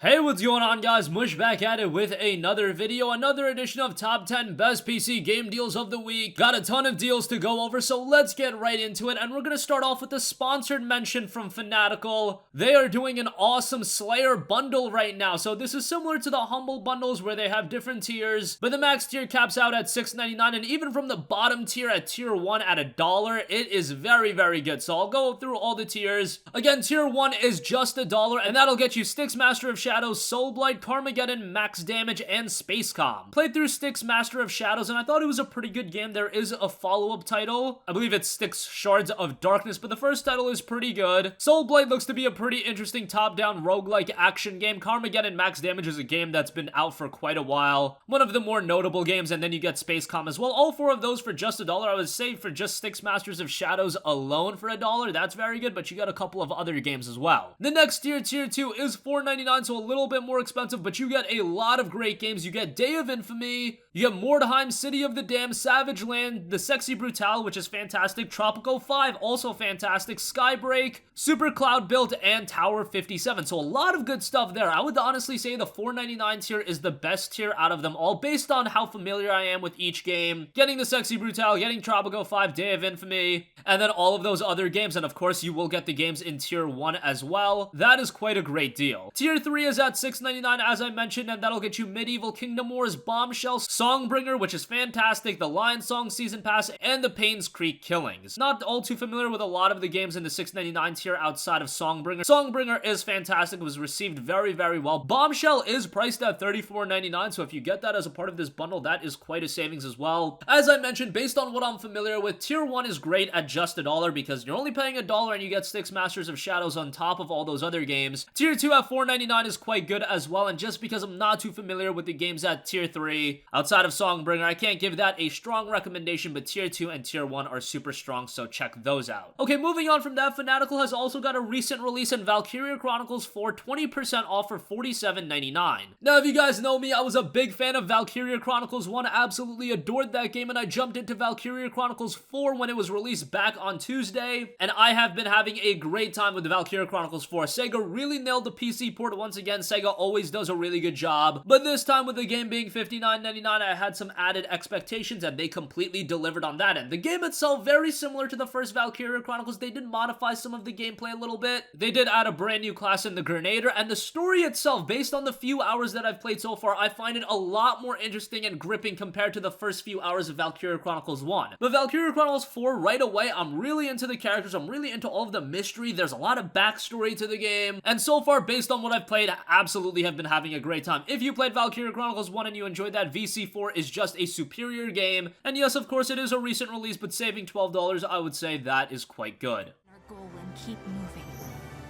Hey, what's going on, guys? Mush back at it with another video, another edition of Top 10 Best PC Game Deals of the Week. Got a ton of deals to go over, so let's get right into it, and we're gonna start off with a sponsored mention from Fanatical. They are doing an awesome Slayer bundle right now, so this is similar to the Humble bundles where they have different tiers, but the max tier caps out at $6.99, and even from the bottom tier at tier 1 at $1, it is very, very good. So I'll go through all the tiers. Again, tier 1 is just $1, and that'll get you Styx Master of Shadows, Soul Blight, Carmageddon, Max Damage, and Space Com. Played through Styx Master of Shadows, and I thought it was a pretty good game. There is a follow-up title. I believe it's Styx Shards of Darkness, but the first title is pretty good. Soul Blight looks to be a pretty interesting top-down roguelike action game. Carmageddon Max Damage is a game that's been out for quite a while. One of the more notable games, and then you get Space Com as well. All four of those for just $1. I would say for just Styx Masters of Shadows alone for $1, that's very good, but you got a couple of other games as well. The next tier, tier 2, is $4.99, so a little bit more expensive, but you get a lot of great games. You get Day of Infamy, you get Mordheim, City of the Damned, Savage Land, The Sexy Brutale, which is fantastic, Tropico 5, also fantastic, Skybreak, Super Cloud Build, and Tower 57. So a lot of good stuff there. I would honestly say the $4.99 tier is the best tier out of them all, based on how familiar I am with each game. Getting The Sexy Brutale, getting Tropico 5, Day of Infamy, and then all of those other games, and of course you will get the games in tier 1 as well. That is quite a great deal. Tier 3 is at $6.99 as I mentioned, and that'll get you Medieval Kingdom Wars, Bombshell, Songbringer, which is fantastic, the Lion Song Season Pass, and the Paynes Creek Killings. Not all too familiar with a lot of the games in the $6.99 tier outside of Songbringer. Songbringer is fantastic, it was received very, very well. Bombshell is priced at $34.99, so if you get that as a part of this bundle, that is quite a savings as well. As I mentioned, based on what I'm familiar with, tier 1 is great at just $1 because you're only paying $1 and you get Styx Masters of Shadows on top of all those other games. Tier 2 at $4.99 is quite good as well, and just because I'm not too familiar with the games at tier 3 outside of Songbringer, I can't give that a strong recommendation, but tier 2 and tier 1 are super strong, so check those out. Okay, moving on from that, Fanatical has also got a recent release in Valkyria Chronicles for 20% off for $47.99. Now, if you guys know me, I was a big fan of Valkyria Chronicles 1, absolutely adored that game, and I jumped into Valkyria Chronicles 4 when it was released back on Tuesday, and I have been having a great time with the Valkyria Chronicles 4. Sega really nailed the PC port once again. Sega always does a really good job, but this time with the game being $59.99, I had some added expectations, and they completely delivered on that end. The game itself, very similar to the first Valkyria Chronicles. They did modify some of the gameplay a little bit. They did add a brand new class in the Grenadier, and the story itself, based on the few hours that I've played so far, I find it a lot more interesting and gripping compared to the first few hours of Valkyria Chronicles 1. But Valkyria Chronicles 4, right away, I'm really into the characters, I'm really into all of the mystery, there's a lot of backstory to the game, and so far, based on what I've played, I absolutely have been having a great time. If you played Valkyria Chronicles 1 and you enjoyed that, VC4 is just a superior game, and yes, of course, it is a recent release, but saving $12, I would say that is quite good. Our goal and keep moving.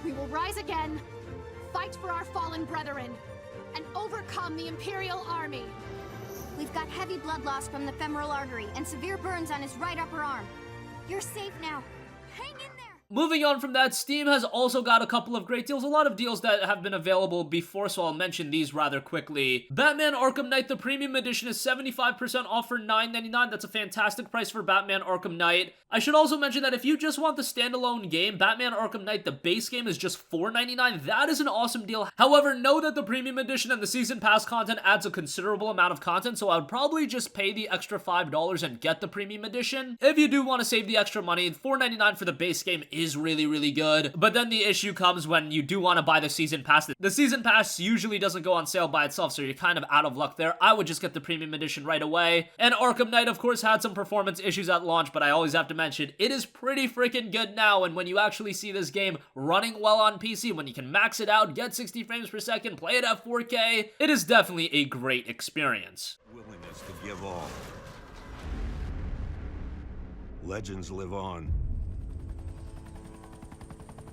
We will rise again, fight for our fallen brethren, and overcome the Imperial Army. We've got heavy blood loss from the femoral artery and severe burns on his right upper arm. You're safe now. Hang in there. Moving on from that, Steam has also got a couple of great deals, a lot of deals that have been available before, so I'll mention these rather quickly. Batman Arkham Knight, the Premium Edition, is 75% off for $9.99. That's a fantastic price for Batman Arkham Knight. I should also mention that if you just want the standalone game, Batman Arkham Knight, the base game, is just $4.99. That is an awesome deal. However, know that the Premium Edition and the Season Pass content adds a considerable amount of content, so I would probably just pay the extra $5 and get the Premium Edition. If you do want to save the extra money, $4.99 for the base game is really, really good. But then the issue comes when you do want to buy the Season Pass. The Season Pass usually doesn't go on sale by itself, so you're kind of out of luck there. I would just get the Premium Edition right away. And Arkham Knight, of course, had some performance issues at launch, but I always have to mention, it is pretty freaking good now, and when you actually see this game running well on PC, when you can max it out, get 60 frames per second, play it at 4K, it is definitely a great experience. Willingness to give all. Legends live on.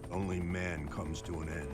Only man comes to an end.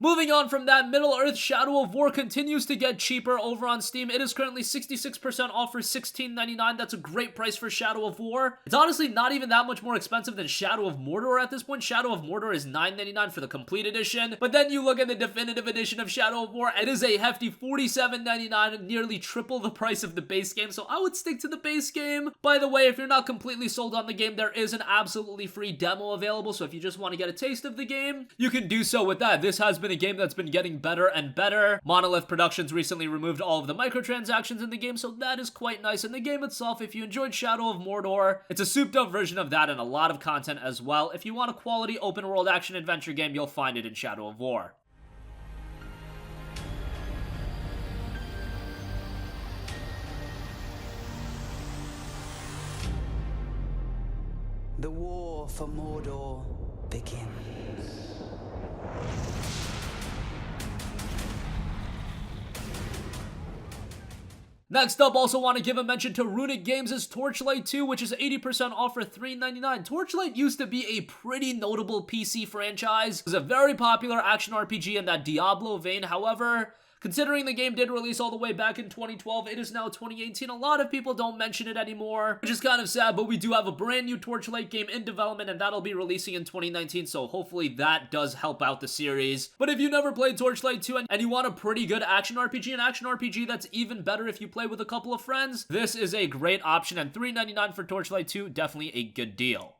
Moving on from that, Middle-earth Shadow of War continues to get cheaper over on Steam. It is currently 66% off for $16.99. That's a great price for Shadow of War. It's honestly not even that much more expensive than Shadow of Mordor at this point. Shadow of Mordor is $9.99 for the complete edition. But then you look at the definitive edition of Shadow of War, it is a hefty $47.99, nearly triple the price of the base game. So I would stick to the base game. By the way, if you're not completely sold on the game, there is an absolutely free demo available. So if you just want to get a taste of the game, you can do so with that. This has been a game that's been getting better and better. Monolith Productions recently removed all of the microtransactions in the game, so that is quite nice. And the game itself, if you enjoyed Shadow of Mordor, it's a souped up version of that and a lot of content as well. If you want a quality open world action adventure game, you'll find it in Shadow of War. The war for Mordor begins. Next up, also want to give a mention to Runic Games' Torchlight II, which is 80% off for $3.99. Torchlight used to be a pretty notable PC franchise. It was a very popular action RPG in that Diablo vein. However, considering the game did release all the way back in 2012, it is now 2018. A lot of people don't mention it anymore, which is kind of sad, but we do have a brand new Torchlight game in development, and that'll be releasing in 2019, so hopefully that does help out the series. But if you never played Torchlight 2 and you want a pretty good action RPG, an action RPG that's even better if you play with a couple of friends, this is a great option, and $3.99 for Torchlight 2, definitely a good deal.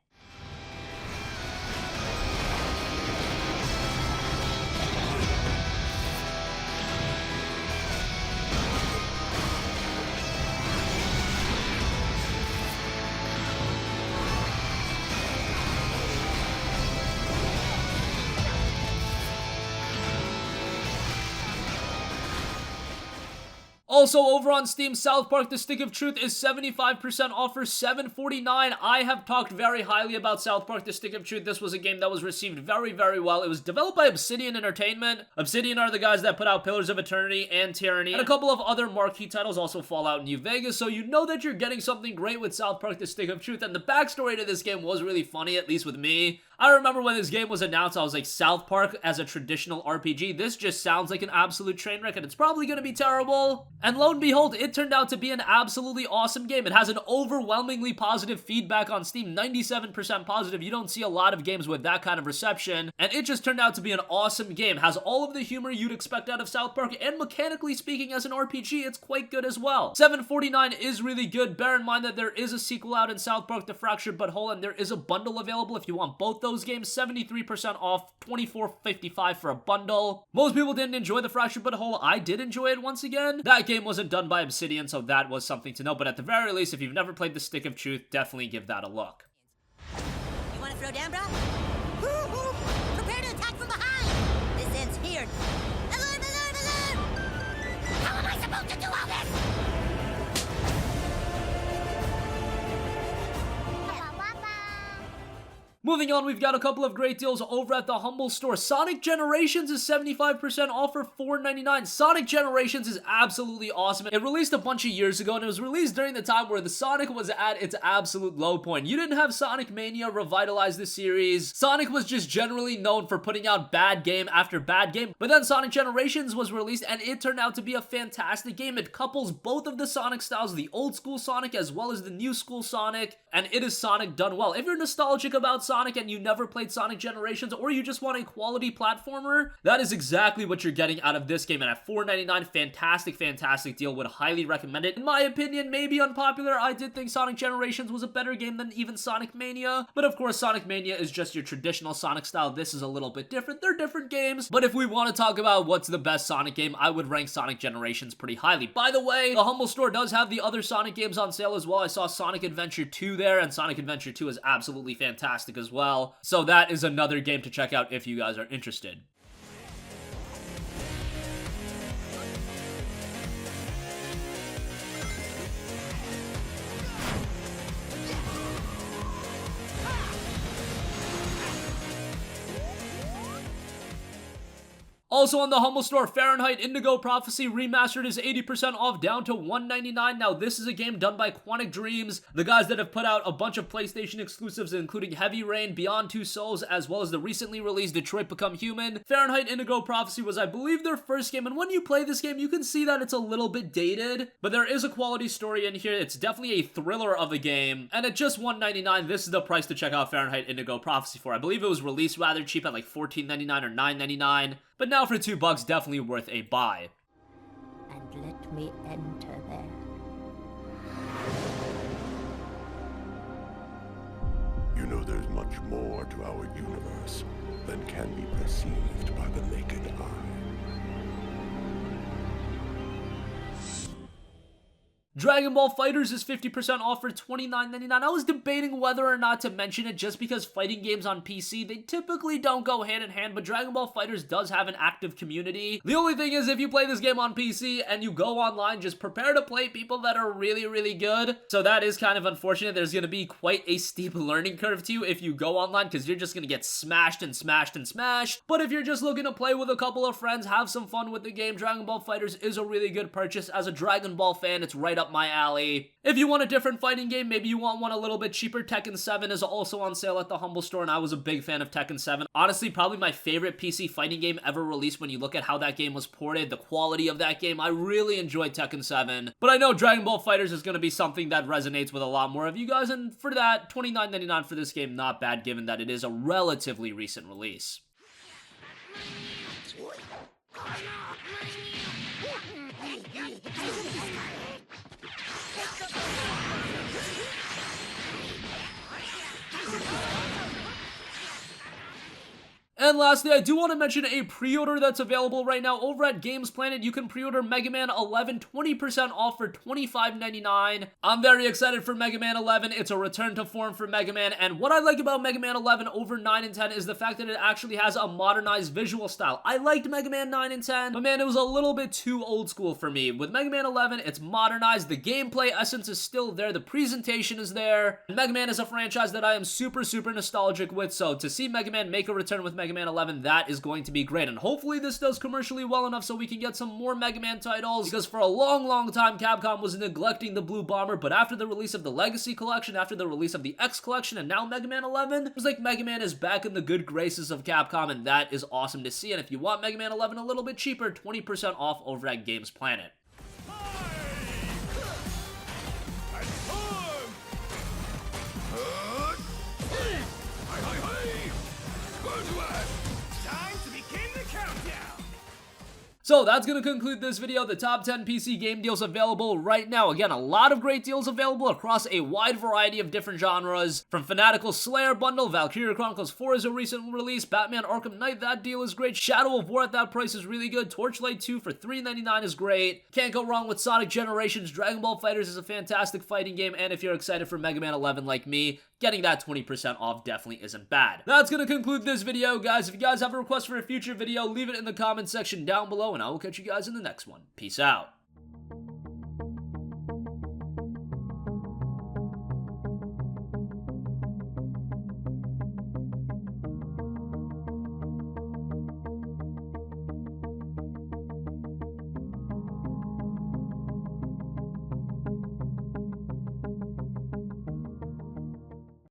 Also, over on Steam, South Park The Stick of Truth is 75% off for $7.49. I have talked very highly about South Park The Stick of Truth. This was a game that was received very, very well. It was developed by Obsidian Entertainment. Obsidian are the guys that put out Pillars of Eternity and Tyranny, and a couple of other marquee titles, also Fallout New Vegas, so you know that you're getting something great with South Park The Stick of Truth, and the backstory to this game was really funny, at least with me. I remember when this game was announced, I was like, South Park as a traditional RPG, this just sounds like an absolute train wreck, and it's probably going to be terrible. And lo and behold, it turned out to be an absolutely awesome game. It has an overwhelmingly positive feedback on Steam, 97% positive. You don't see a lot of games with that kind of reception, and it just turned out to be an awesome game. Has all of the humor you'd expect out of South Park, and mechanically speaking, as an RPG, it's quite good as well. $7.49 is really good. Bear in mind that there is a sequel out in South Park The Fractured But Whole, and there is a bundle available if you want both those games. 73% off, $24.55 for a bundle. Most people didn't enjoy The Fractured But Whole. I did enjoy it once again. That game wasn't done by Obsidian, so that was something to know, but at the very least, if you've never played The Stick of Truth, definitely give that a look. You want to throw down, bro? Woo-hoo! Prepare to attack from behind! This ends here. Alert, alert, alert! How am I supposed to do all this? Moving on, we've got a couple of great deals over at the Humble Store. Sonic Generations is 75% off for $4.99. Sonic Generations is absolutely awesome. It released a bunch of years ago, and it was released during the time where the Sonic was at its absolute low point. You didn't have Sonic Mania revitalize the series. Sonic was just generally known for putting out bad game after bad game, but then Sonic Generations was released, and it turned out to be a fantastic game. It couples both of the Sonic styles, the old school Sonic as well as the new school Sonic, and it is Sonic done well. If you're nostalgic about Sonic and you never played Sonic Generations, or you just want a quality platformer, that is exactly what you're getting out of this game. And at $4.99, fantastic, fantastic deal. Would highly recommend it. In my opinion, maybe unpopular, I did think Sonic Generations was a better game than even Sonic Mania. But of course, Sonic Mania is just your traditional Sonic style. This is a little bit different. They're different games. But if we want to talk about what's the best Sonic game, I would rank Sonic Generations pretty highly. By the way, the Humble Store does have the other Sonic games on sale as well. I saw Sonic Adventure 2 there, and Sonic Adventure 2 is absolutely fantastic as well. So that is another game to check out if you guys are interested. Also on the Humble Store, Fahrenheit Indigo Prophecy Remastered is 80% off down to $199. Now this is a game done by Quantic Dreams, the guys that have put out a bunch of PlayStation exclusives including Heavy Rain, Beyond Two Souls, as well as the recently released Detroit Become Human. Fahrenheit Indigo Prophecy was, I believe, their first game, and when you play this game, you can see that it's a little bit dated, but there is a quality story in here. It's definitely a thriller of a game, and at just $199, this is the price to check out Fahrenheit Indigo Prophecy for. I believe it was released rather cheap at like $14.99 or $9.99, but now for $2, definitely worth a buy. And let me enter there. You know there's much more to our universe than can be perceived by the naked eye. Dragonball Fighters is 50% off for $29.99. I was debating whether or not to mention it just because fighting games on PC, they typically don't go hand in hand, but Dragonball Fighters does have an active community. The only thing is, if you play this game on PC and you go online, just prepare to play people that are really, really good. So that is kind of unfortunate. There's going to be quite a steep learning curve to you if you go online, because you're just going to get smashed and smashed and smashed. But if you're just looking to play with a couple of friends, have some fun with the game, Dragonball Fighters is a really good purchase. As a Dragon Ball fan, it's right up my alley. If you want a different fighting game, maybe you want one a little bit cheaper, Tekken 7 is also on sale at the Humble Store, and I was a big fan of Tekken 7. Honestly, probably my favorite PC fighting game ever released when you look at how that game was ported, the quality of that game. I really enjoyed Tekken 7, but I know Dragon Ball Fighters is going to be something that resonates with a lot more of you guys, and for that, $29.99 for this game, not bad given that it is a relatively recent release. And lastly, I do want to mention a pre-order that's available right now over at Games Planet. You can pre-order Mega Man 11 20% off for $25.99. I'm very excited for Mega Man 11. It's a return to form for Mega Man, and what I like about Mega Man 11 over 9 and 10 is the fact that it actually has a modernized visual style. I liked Mega Man 9 and 10, but man, it was a little bit too old school for me. With Mega Man 11, it's modernized. The gameplay essence is still there. The presentation is there. Mega Man is a franchise that I am super, super nostalgic with, so to see Mega Man make a return with Mega Man 11, that is going to be great, and hopefully this does commercially well enough so we can get some more Mega Man titles, because for a long, long time, Capcom was neglecting the Blue Bomber, but after the release of the Legacy Collection, after the release of the X Collection, and now Mega Man 11, it was like Mega Man is back in the good graces of Capcom, and that is awesome to see, and if you want Mega Man 11 a little bit cheaper, 20% off over at Games Planet. So that's going to conclude this video, the top 10 PC game deals available right now. Again, a lot of great deals available across a wide variety of different genres. From Fanatical Slayer Bundle, Valkyria Chronicles 4 is a recent release, Batman Arkham Knight, that deal is great, Shadow of War at that price is really good, Torchlight 2 for $3.99 is great. Can't go wrong with Sonic Generations, Dragonball Fighters is a fantastic fighting game, and if you're excited for Mega Man 11 like me, getting that 20% off definitely isn't bad. That's going to conclude this video, guys. If you guys have a request for a future video, leave it in the comment section down below, and I will catch you guys in the next one. Peace out.